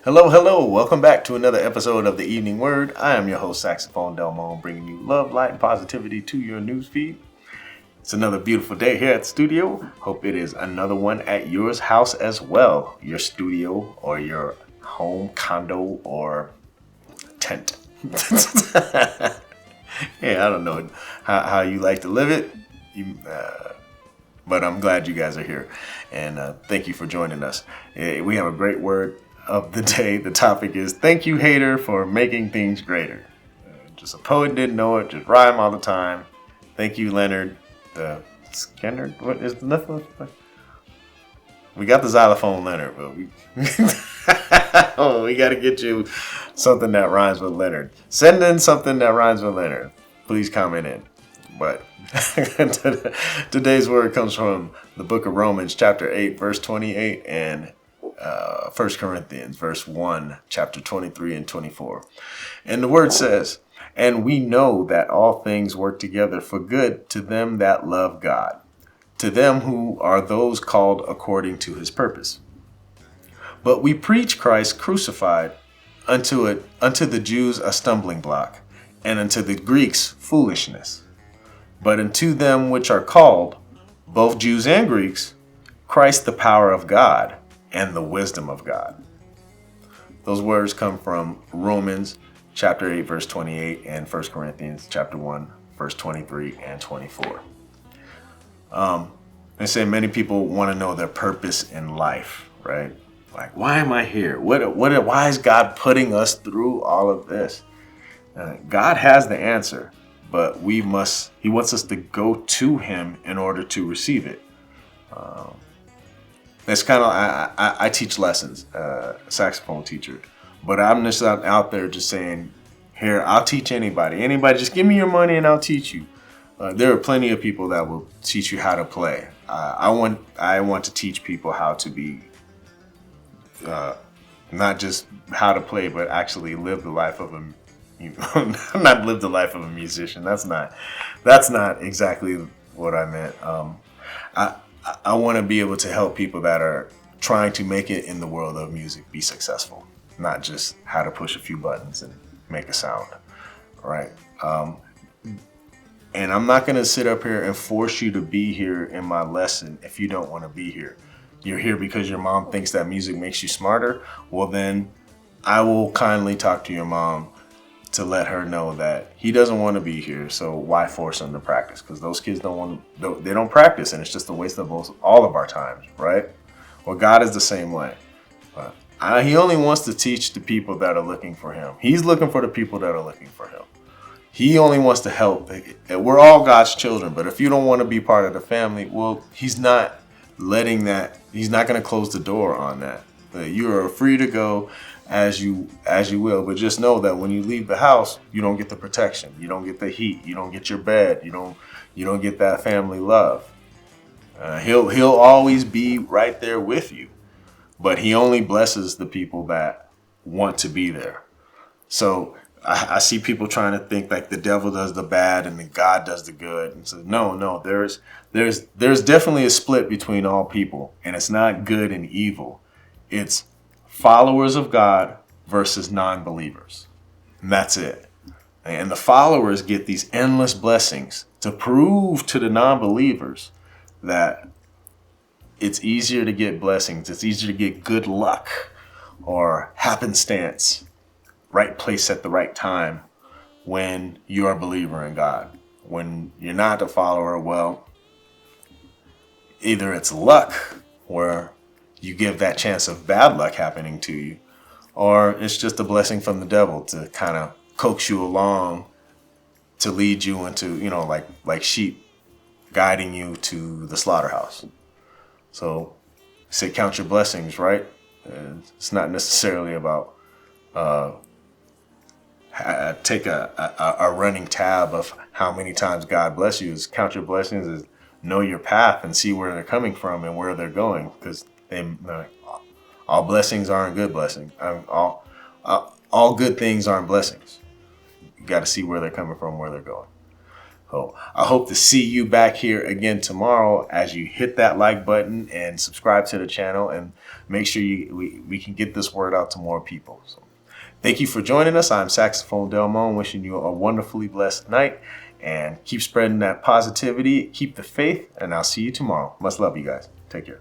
Hello, hello. Welcome back to another episode of the Evening Word. I am your host, Saxophone Delmon, bringing you love, light, and positivity to your newsfeed. It's another beautiful day here at the studio. Hope it is another one at yours house as well. Your studio or your home, condo, or tent. Yeah, I don't know how you like to live it. But I'm glad you guys are here. And thank you for joining us. We have a great word of the day. The topic is thank you, hater, for making things greater. Just a poet didn't know it, just rhyme all the time. Thank you, Leonard. Skinner? What is nothing? We got the xylophone Leonard, but we got to get you something that rhymes with Leonard. Send in something that rhymes with Leonard. Please comment in. But today's word comes from the book of Romans, chapter 8, verse 28, and 1 Corinthians, verse 1, chapter 23 and 24. And the word says, "And we know that all things work together for good to them that love God, to them who are those called according to his purpose. But we preach Christ crucified, unto the Jews a stumbling block, and unto the Greeks foolishness. But unto them which are called, both Jews and Greeks, Christ the power of God and the wisdom of God." Those words come from Romans chapter 8, verse 28, and 1 Corinthians chapter 1, verse 23 and 24. They say many people want to know their purpose in life, right? Like, why am I here? Why is God putting us through all of this? God has the answer, but he wants us to go to him in order to receive it. It's kind of, I teach lessons, saxophone teacher, but I'm just out there just saying, here, I'll teach anybody, just give me your money and I'll teach you. There are plenty of people that will teach you how to play. I want to teach people how to be, not just how to play, but actually live the life of not live the life of a musician. That's not exactly what I meant. I want to be able to help people that are trying to make it in the world of music be successful, not just how to push a few buttons and make a sound, right? And I'm not going to sit up here and force you to be here in my lesson if you don't want to be here. You're here because your mom thinks that music makes you smarter. Well, then I will kindly talk to your mom to let her know that he doesn't want to be here, so why force him to practice? Because those kids they don't practice, and it's just a waste of all of our time, right? Well, God is the same way. But he only wants to teach the people that are looking for him. He's looking for the people that are looking for him. He only wants to help. We're all God's children, but if you don't want to be part of the family, well, he's not letting that. He's not going to close the door on that. You are free to go as you will, but just know that when you leave the house, you don't get the protection, you don't get the heat, you don't get your bed, you don't get that family love. He'll always be right there with you, but he only blesses the people that want to be there. So I see people trying to think like the devil does the bad and then God does the good, and so no, there's definitely a split between all people, and it's not good and evil. It's followers of God versus non-believers. And that's it. And the followers get these endless blessings to prove to the non-believers that it's easier to get blessings. It's easier to get good luck or happenstance, right place at the right time when you're a believer in God. When you're not a follower, well, either it's luck where you give that chance of bad luck happening to you, or it's just a blessing from the devil to kind of coax you along to lead you into, like sheep guiding you to the slaughterhouse. So say count your blessings, right? It's not necessarily about take a running tab of how many times God bless you. Is count your blessings is know your path and see where they're coming from and where they're going, because all blessings aren't good blessings. All good things aren't blessings. You got to see where they're coming from, where they're going. So I hope to see you back here again tomorrow as you hit that like button and subscribe to the channel, and make sure we can get this word out to more people. So thank you for joining us. I'm Saxophone Delmon, wishing you a wonderfully blessed night, and keep spreading that positivity, keep the faith, and I'll see you tomorrow. Much love, you guys. Take care.